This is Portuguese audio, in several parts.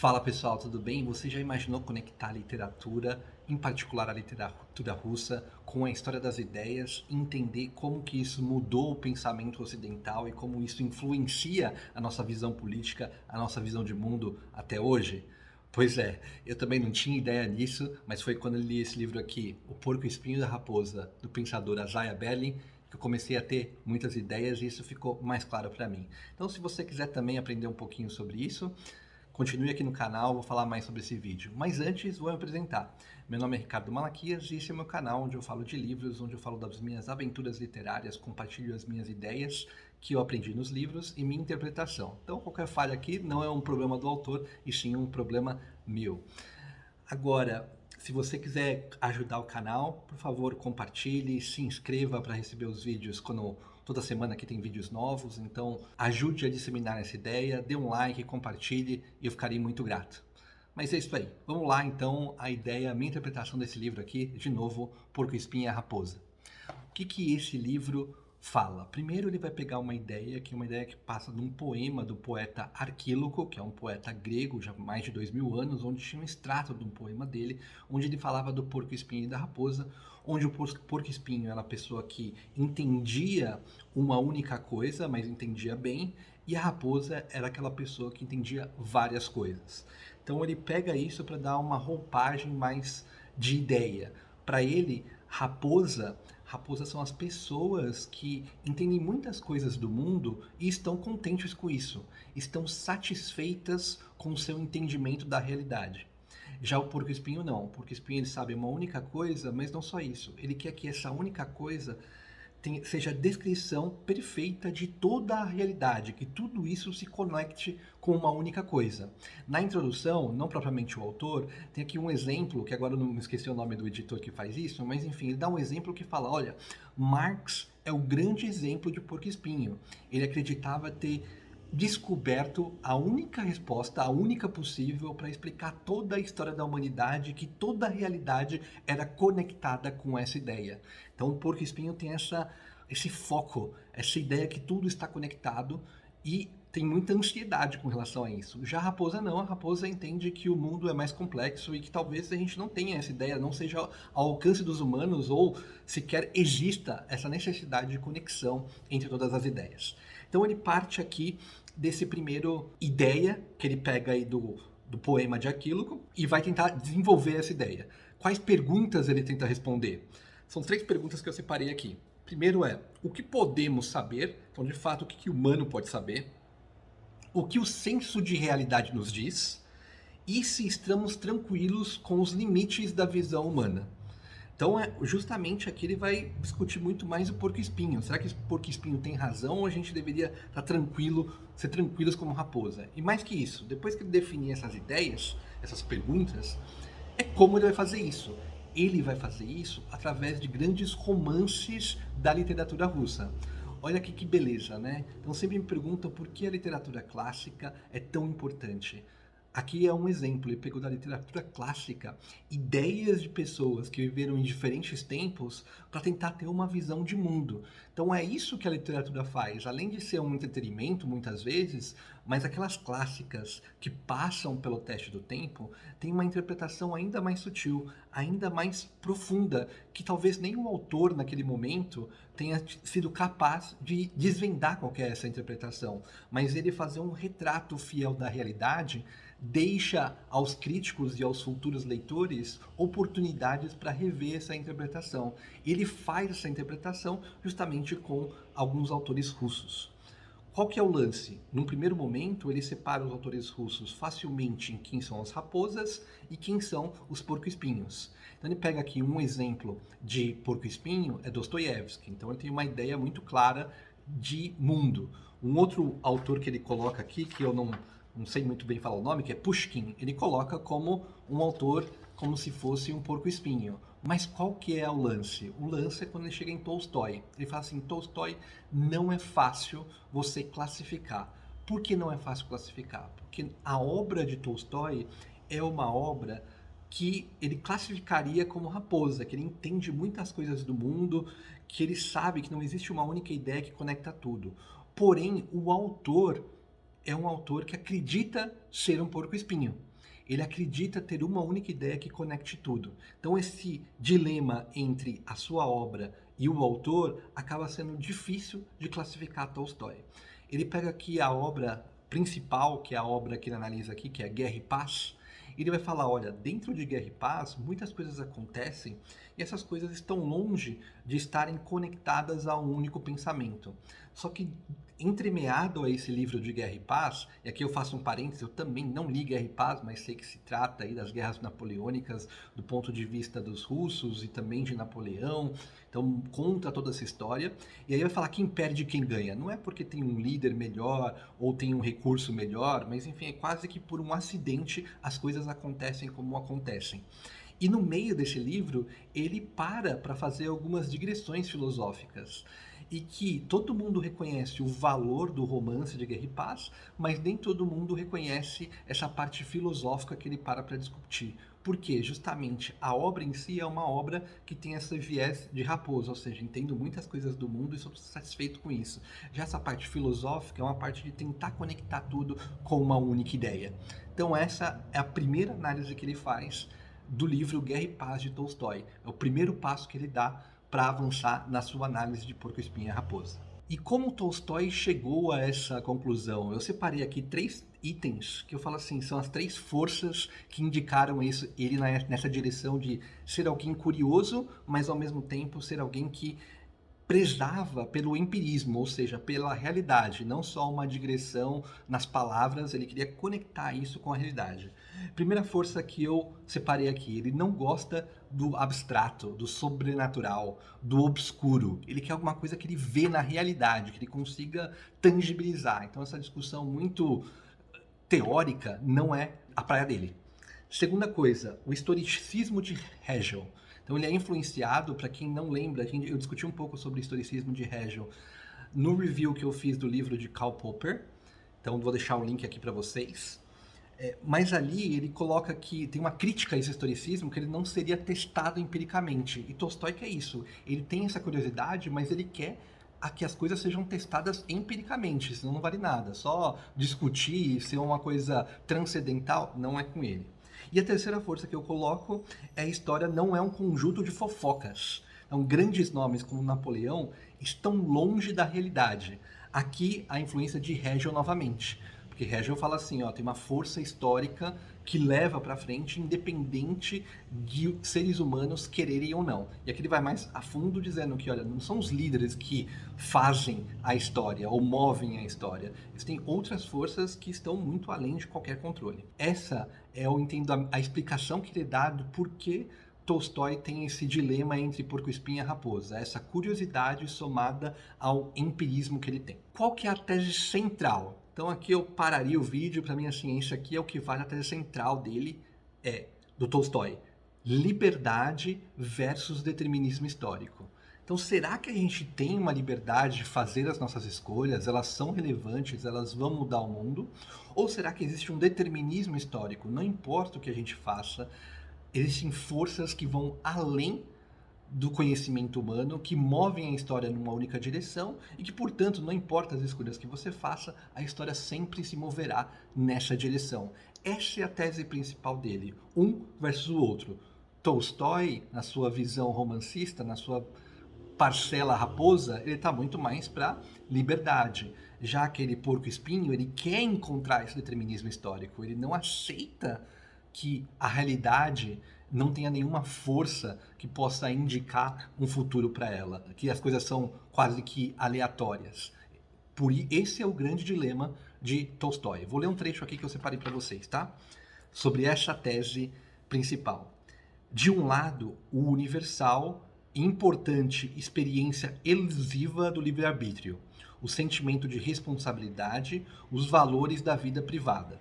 Fala pessoal, tudo bem? Você já imaginou conectar a literatura, em particular a literatura russa, com a história das ideias, e entender como que isso mudou o pensamento ocidental e como isso influencia a nossa visão política, a nossa visão de mundo até hoje? Pois é, eu também não tinha ideia disso, mas foi quando eu li esse livro aqui, O Porco Espinho e a Raposa, do pensador Isaiah Berlin, que eu comecei a ter muitas ideias e isso ficou mais claro para mim. Então, se você quiser também aprender um pouquinho sobre isso, continue aqui no canal, vou falar mais sobre esse vídeo. Mas antes, vou me apresentar. Meu nome é Ricardo Malaquias e esse é o meu canal onde eu falo de livros, onde eu falo das minhas aventuras literárias, compartilho as minhas ideias que eu aprendi nos livros e minha interpretação. Então, qualquer falha aqui não é um problema do autor, e sim um problema meu. Agora, se você quiser ajudar o canal, por favor, compartilhe, se inscreva para receber os vídeos quando toda semana aqui tem vídeos novos. Então, ajude a disseminar essa ideia, dê um like, compartilhe e eu ficarei muito grato. Mas é isso aí. Vamos lá, então, a ideia, a minha interpretação desse livro aqui, de novo, Porco Espinho e a Raposa. O que esse livro fala? Primeiro ele vai pegar uma ideia, que é uma ideia que passa de um poema do poeta Arquíloco, que é um poeta grego, já há mais de 2000 anos, onde tinha um extrato de um poema dele, onde ele falava do porco-espinho e da raposa, onde o porco-espinho era a pessoa que entendia uma única coisa, mas entendia bem, e a raposa era aquela pessoa que entendia várias coisas. Então ele pega isso para dar uma roupagem mais de ideia. Para ele, raposas são as pessoas que entendem muitas coisas do mundo e estão contentes com isso, estão satisfeitas com o seu entendimento da realidade. Já o porco-espinho não, o porco-espinho ele sabe uma única coisa, mas não só isso, ele quer que essa única coisa seja a descrição perfeita de toda a realidade, que tudo isso se conecte com uma única coisa. Na introdução, não propriamente o autor, tem aqui um exemplo, que agora eu não esqueci o nome do editor que faz isso, mas enfim, ele dá um exemplo que fala, olha, Marx é o grande exemplo de porco-espinho. Ele acreditava ter descoberto a única resposta, a única possível para explicar toda a história da humanidade, que toda a realidade era conectada com essa ideia. Então o porco-espinho tem esse foco, essa ideia que tudo está conectado e tem muita ansiedade com relação a isso. Já a raposa não, a raposa entende que o mundo é mais complexo e que talvez a gente não tenha essa ideia, não seja ao alcance dos humanos ou sequer exista essa necessidade de conexão entre todas as ideias. Então ele parte aqui desse primeiro ideia que ele pega aí do poema de Aquíloco e vai tentar desenvolver essa ideia. Quais perguntas ele tenta responder? São 3 perguntas que eu separei aqui. Primeiro é, o que podemos saber? Então, de fato, o que o humano pode saber? O que o senso de realidade nos diz? E se estamos tranquilos com os limites da visão humana? Então, justamente aqui ele vai discutir muito mais o porco-espinho. Será que o porco-espinho tem razão ou a gente deveria estar tranquilo, ser tranquilos como raposa? E mais que isso, depois que ele definir essas ideias, essas perguntas, é como ele vai fazer isso. Ele vai fazer isso através de grandes romances da literatura russa. Olha aqui que beleza, né? Então sempre me perguntam por que a literatura clássica é tão importante. Aqui é um exemplo, ele pegou da literatura clássica ideias de pessoas que viveram em diferentes tempos para tentar ter uma visão de mundo. Então é isso que a literatura faz, além de ser um entretenimento muitas vezes, mas aquelas clássicas que passam pelo teste do tempo têm uma interpretação ainda mais sutil, ainda mais profunda, que talvez nenhum autor naquele momento tenha sido capaz de desvendar qual que é essa interpretação, mas ele fazer um retrato fiel da realidade deixa aos críticos e aos futuros leitores oportunidades para rever essa interpretação. Ele faz essa interpretação justamente com alguns autores russos. Qual que é o lance? Num primeiro momento, ele separa os autores russos facilmente em quem são as raposas e quem são os porco-espinhos. Então ele pega aqui um exemplo de porco-espinho, é Dostoiévski. Então ele tem uma ideia muito clara de mundo. Um outro autor que ele coloca aqui, que eu não sei muito bem falar o nome, que é Pushkin, ele coloca como um autor como se fosse um porco-espinho. Mas qual que é o lance? O lance é quando ele chega em Tolstói. Ele fala assim, Tolstói, não é fácil você classificar. Por que não é fácil classificar? Porque a obra de Tolstói é uma obra que ele classificaria como raposa, que ele entende muitas coisas do mundo, que ele sabe que não existe uma única ideia que conecta tudo. Porém, o autor é um autor que acredita ser um porco-espinho. Ele acredita ter uma única ideia que conecte tudo. Então esse dilema entre a sua obra e o autor acaba sendo difícil de classificar Tolstói. Ele pega aqui a obra principal, que é a obra que ele analisa aqui, que é Guerra e Paz. Ele vai falar, olha, dentro de Guerra e Paz, muitas coisas acontecem e essas coisas estão longe de estarem conectadas a um único pensamento. Só que entremeado a esse livro de Guerra e Paz, e aqui eu faço um parênteses, eu também não li Guerra e Paz, mas sei que se trata aí das guerras napoleônicas do ponto de vista dos russos e também de Napoleão, então conta toda essa história, e aí vai falar quem perde e quem ganha. Não é porque tem um líder melhor ou tem um recurso melhor, mas enfim, é quase que por um acidente as coisas acontecem como acontecem. E no meio desse livro, ele para fazer algumas digressões filosóficas. E que todo mundo reconhece o valor do romance de Guerra e Paz, mas nem todo mundo reconhece essa parte filosófica que ele para discutir. Por quê? Justamente a obra em si é uma obra que tem esse viés de raposa, ou seja, entendo muitas coisas do mundo e sou satisfeito com isso. Já essa parte filosófica é uma parte de tentar conectar tudo com uma única ideia. Então essa é a primeira análise que ele faz do livro Guerra e Paz de Tolstói. É o primeiro passo que ele dá para avançar na sua análise de Porco-Espinho e Raposa. E como Tolstói chegou a essa conclusão? Eu separei aqui 3 itens que eu falo assim, são as 3 forças que indicaram isso, ele nessa direção de ser alguém curioso, mas ao mesmo tempo ser alguém que prezava pelo empirismo, ou seja, pela realidade, não só uma digressão nas palavras, ele queria conectar isso com a realidade. Primeira força que eu separei aqui, ele não gosta do abstrato, do sobrenatural, do obscuro. Ele quer alguma coisa que ele vê na realidade, que ele consiga tangibilizar. Então essa discussão muito teórica não é a praia dele. Segunda coisa, o historicismo de Hegel. Então ele é influenciado, para quem não lembra, eu discuti um pouco sobre o historicismo de Hegel no review que eu fiz do livro de Karl Popper, então vou deixar o link aqui para vocês. Mas ali ele coloca que tem uma crítica a esse historicismo que ele não seria testado empiricamente. E Tolstói quer isso. Ele tem essa curiosidade, mas ele quer que as coisas sejam testadas empiricamente, senão não vale nada. Só discutir, ser uma coisa transcendental, não é com ele. E a terceira força que eu coloco é a história não é um conjunto de fofocas. Então, grandes nomes como Napoleão estão longe da realidade. Aqui, a influência de Hegel novamente. Porque Hegel fala assim, ó, tem uma força histórica que leva para frente, independente de seres humanos quererem ou não. E aqui ele vai mais a fundo dizendo que, olha, não são os líderes que fazem a história ou movem a história. Eles têm outras forças que estão muito além de qualquer controle. Essa é, eu entendo, a explicação que ele dá do porquê Tolstói tem esse dilema entre porco-espinho e raposa, essa curiosidade somada ao empirismo que ele tem. Qual que é a tese central? Então aqui eu pararia o vídeo, para mim a ciência aqui é o que vale, a tese central dele do Tolstói. Liberdade versus determinismo histórico. Então será que a gente tem uma liberdade de fazer as nossas escolhas? Elas são relevantes? Elas vão mudar o mundo? Ou será que existe um determinismo histórico? Não importa o que a gente faça, existem forças que vão além do conhecimento humano, que movem a história numa única direção e que, portanto, não importa as escolhas que você faça, a história sempre se moverá nessa direção. Essa é a tese principal dele, um versus o outro. Tolstói, na sua visão romancista, na sua parcela raposa, ele está muito mais para liberdade. Já aquele porco-espinho, ele quer encontrar esse determinismo histórico, ele não aceita que a realidade não tenha nenhuma força que possa indicar um futuro para ela, que as coisas são quase que aleatórias. Esse é o grande dilema de Tolstói. Vou ler um trecho aqui que eu separei para vocês, tá? Sobre essa tese principal. De um lado, o universal e importante experiência elusiva do livre-arbítrio, o sentimento de responsabilidade, os valores da vida privada.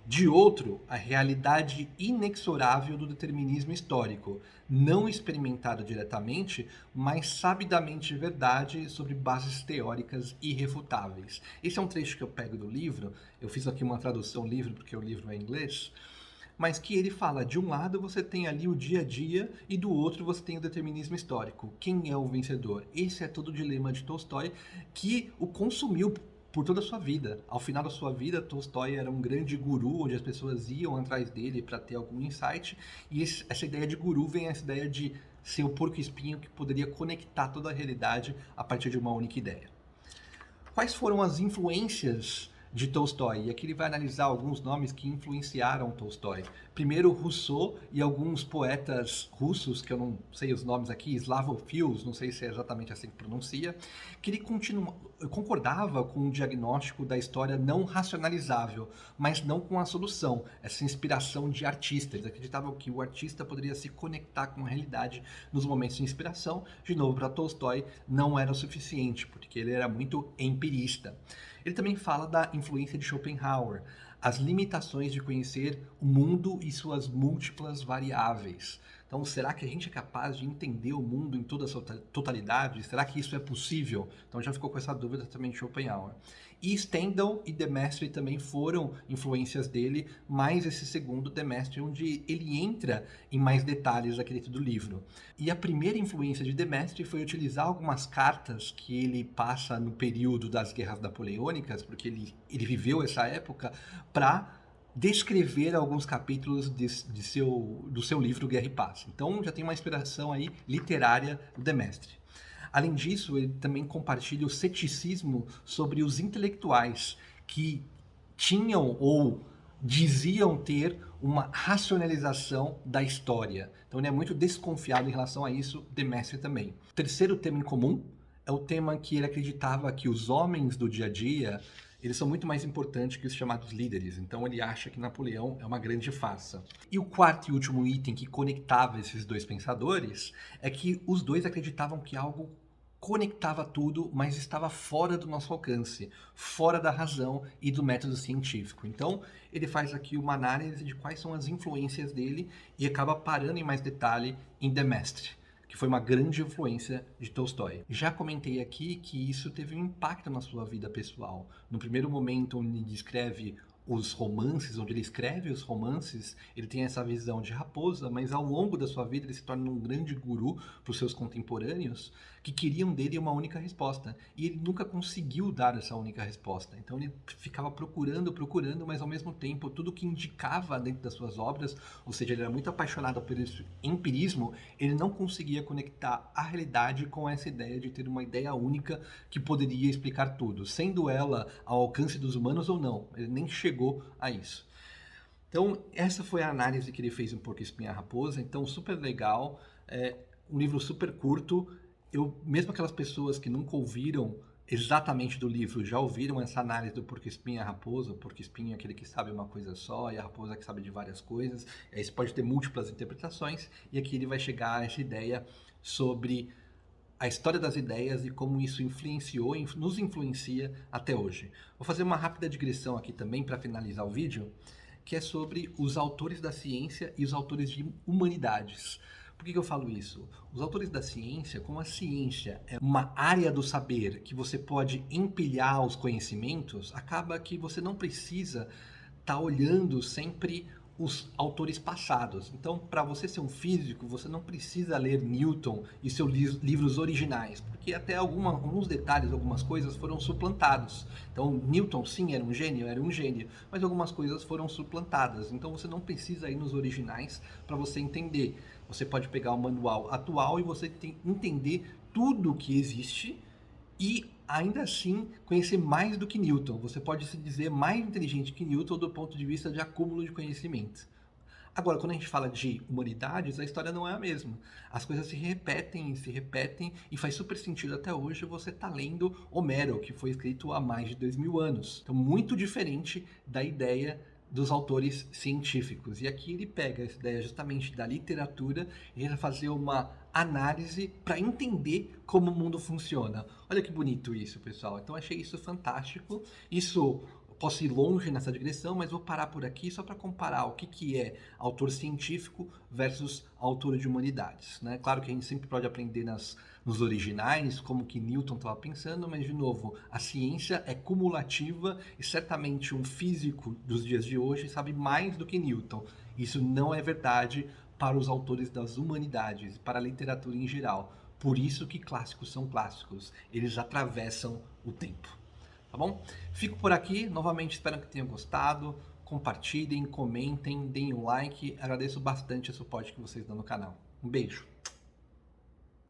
De outro, a realidade inexorável do determinismo histórico, não experimentado diretamente, mas sabidamente verdade sobre bases teóricas irrefutáveis. Esse é um trecho que eu pego do livro, eu fiz aqui uma tradução livre porque o livro é em inglês, mas que ele fala, de um lado você tem ali o dia a dia e do outro você tem o determinismo histórico. Quem é o vencedor? Esse é todo o dilema de Tolstói que o consumiu por toda a sua vida. Ao final da sua vida, Tolstói era um grande guru, onde as pessoas iam atrás dele para ter algum insight, e essa ideia de guru vem essa ideia de ser o porco-espinho que poderia conectar toda a realidade a partir de uma única ideia. Quais foram as influências de Tolstói? E aqui ele vai analisar alguns nomes que influenciaram Tolstói. Primeiro, Rousseau e alguns poetas russos, que eu não sei os nomes aqui, Slavofilos, não sei se é exatamente assim que pronuncia, que ele concordava com o diagnóstico da história não racionalizável, mas não com a solução, essa inspiração de artista. Eles acreditavam que o artista poderia se conectar com a realidade nos momentos de inspiração. De novo, para Tolstói não era o suficiente, porque ele era muito empirista. Ele também fala da influência de Schopenhauer, as limitações de conhecer o mundo e suas múltiplas variáveis. Então, será que a gente é capaz de entender o mundo em toda a sua totalidade? Será que isso é possível? Então, já ficou com essa dúvida também de Schopenhauer. E Stendhal e de Maistre também foram influências dele, mais esse segundo de Maistre, onde ele entra em mais detalhes aqui dentro do livro. E a primeira influência de de Maistre foi utilizar algumas cartas que ele passa no período das guerras napoleônicas, porque ele viveu essa época, para descrever alguns capítulos do seu livro Guerra e Paz. Então já tem uma inspiração aí literária do de Maistre. Além disso, ele também compartilha o ceticismo sobre os intelectuais que tinham ou diziam ter uma racionalização da história. Então ele é muito desconfiado em relação a isso, de Maistre também. O terceiro tema em comum é o tema que ele acreditava que os homens do dia a dia, eles são muito mais importantes que os chamados líderes. Então ele acha que Napoleão é uma grande farsa. E o quarto e último item que conectava esses dois pensadores é que os dois acreditavam que algo conectava tudo, mas estava fora do nosso alcance, fora da razão e do método científico. Então, ele faz aqui uma análise de quais são as influências dele e acaba parando em mais detalhe em de Maistre, que foi uma grande influência de Tolstói. Já comentei aqui que isso teve um impacto na sua vida pessoal. No primeiro momento, onde ele descreve os romances, onde ele escreve os romances, ele tem essa visão de raposa, mas ao longo da sua vida ele se torna um grande guru para os seus contemporâneos que queriam dele uma única resposta. E ele nunca conseguiu dar essa única resposta. Então ele ficava procurando, mas ao mesmo tempo tudo que indicava dentro das suas obras, ou seja, ele era muito apaixonado pelo empirismo, ele não conseguia conectar a realidade com essa ideia de ter uma ideia única que poderia explicar tudo, sendo ela ao alcance dos humanos ou não. Ele nem chegou a isso. Então, essa foi a análise que ele fez em Porco Espinho e a Raposa. Então, super legal. Um livro super curto. Mesmo aquelas pessoas que nunca ouviram exatamente do livro, já ouviram essa análise do Porco Espinho e a Raposa. O Porco Espinho é aquele que sabe uma coisa só, e a raposa que sabe de várias coisas. Aí você pode ter múltiplas interpretações, e aqui ele vai chegar a essa ideia sobre a história das ideias e como isso influenciou e nos influencia até hoje. Vou fazer uma rápida digressão aqui também para finalizar o vídeo, que é sobre os autores da ciência e os autores de humanidades. Por que eu falo isso? Os autores da ciência, como a ciência é uma área do saber que você pode empilhar os conhecimentos, acaba que você não precisa estar olhando sempre os autores passados. Então, para você ser um físico, você não precisa ler Newton e seus livros originais, porque até alguns detalhes, algumas coisas foram suplantados. Então, Newton, sim, era um gênio, mas algumas coisas foram suplantadas. Então, você não precisa ir nos originais para você entender. Você pode pegar o manual atual e você entender tudo que existe e ainda assim conhecer mais do que Newton. Você pode se dizer mais inteligente que Newton do ponto de vista de acúmulo de conhecimento. Agora, quando a gente fala de humanidades, a história não é a mesma. As coisas se repetem e faz super sentido até hoje você estar lendo Homero, que foi escrito há mais de 2000 anos. Então, muito diferente da ideia dos autores científicos. E aqui ele pega essa ideia justamente da literatura e ele vai fazer uma análise para entender como o mundo funciona. Olha que bonito isso, pessoal. Então achei isso fantástico. Isso posso ir longe nessa digressão, mas vou parar por aqui só para comparar o que é autor científico versus autor de humanidades, né? Claro que a gente sempre pode aprender nos originais, como que Newton estava pensando, mas, de novo, a ciência é cumulativa e certamente um físico dos dias de hoje sabe mais do que Newton. Isso não é verdade para os autores das humanidades, para a literatura em geral. Por isso que clássicos são clássicos. Eles atravessam o tempo. tá bom? Fico por aqui, novamente espero que tenham gostado, compartilhem, comentem, deem um like, agradeço bastante o suporte que vocês dão no canal. Um beijo!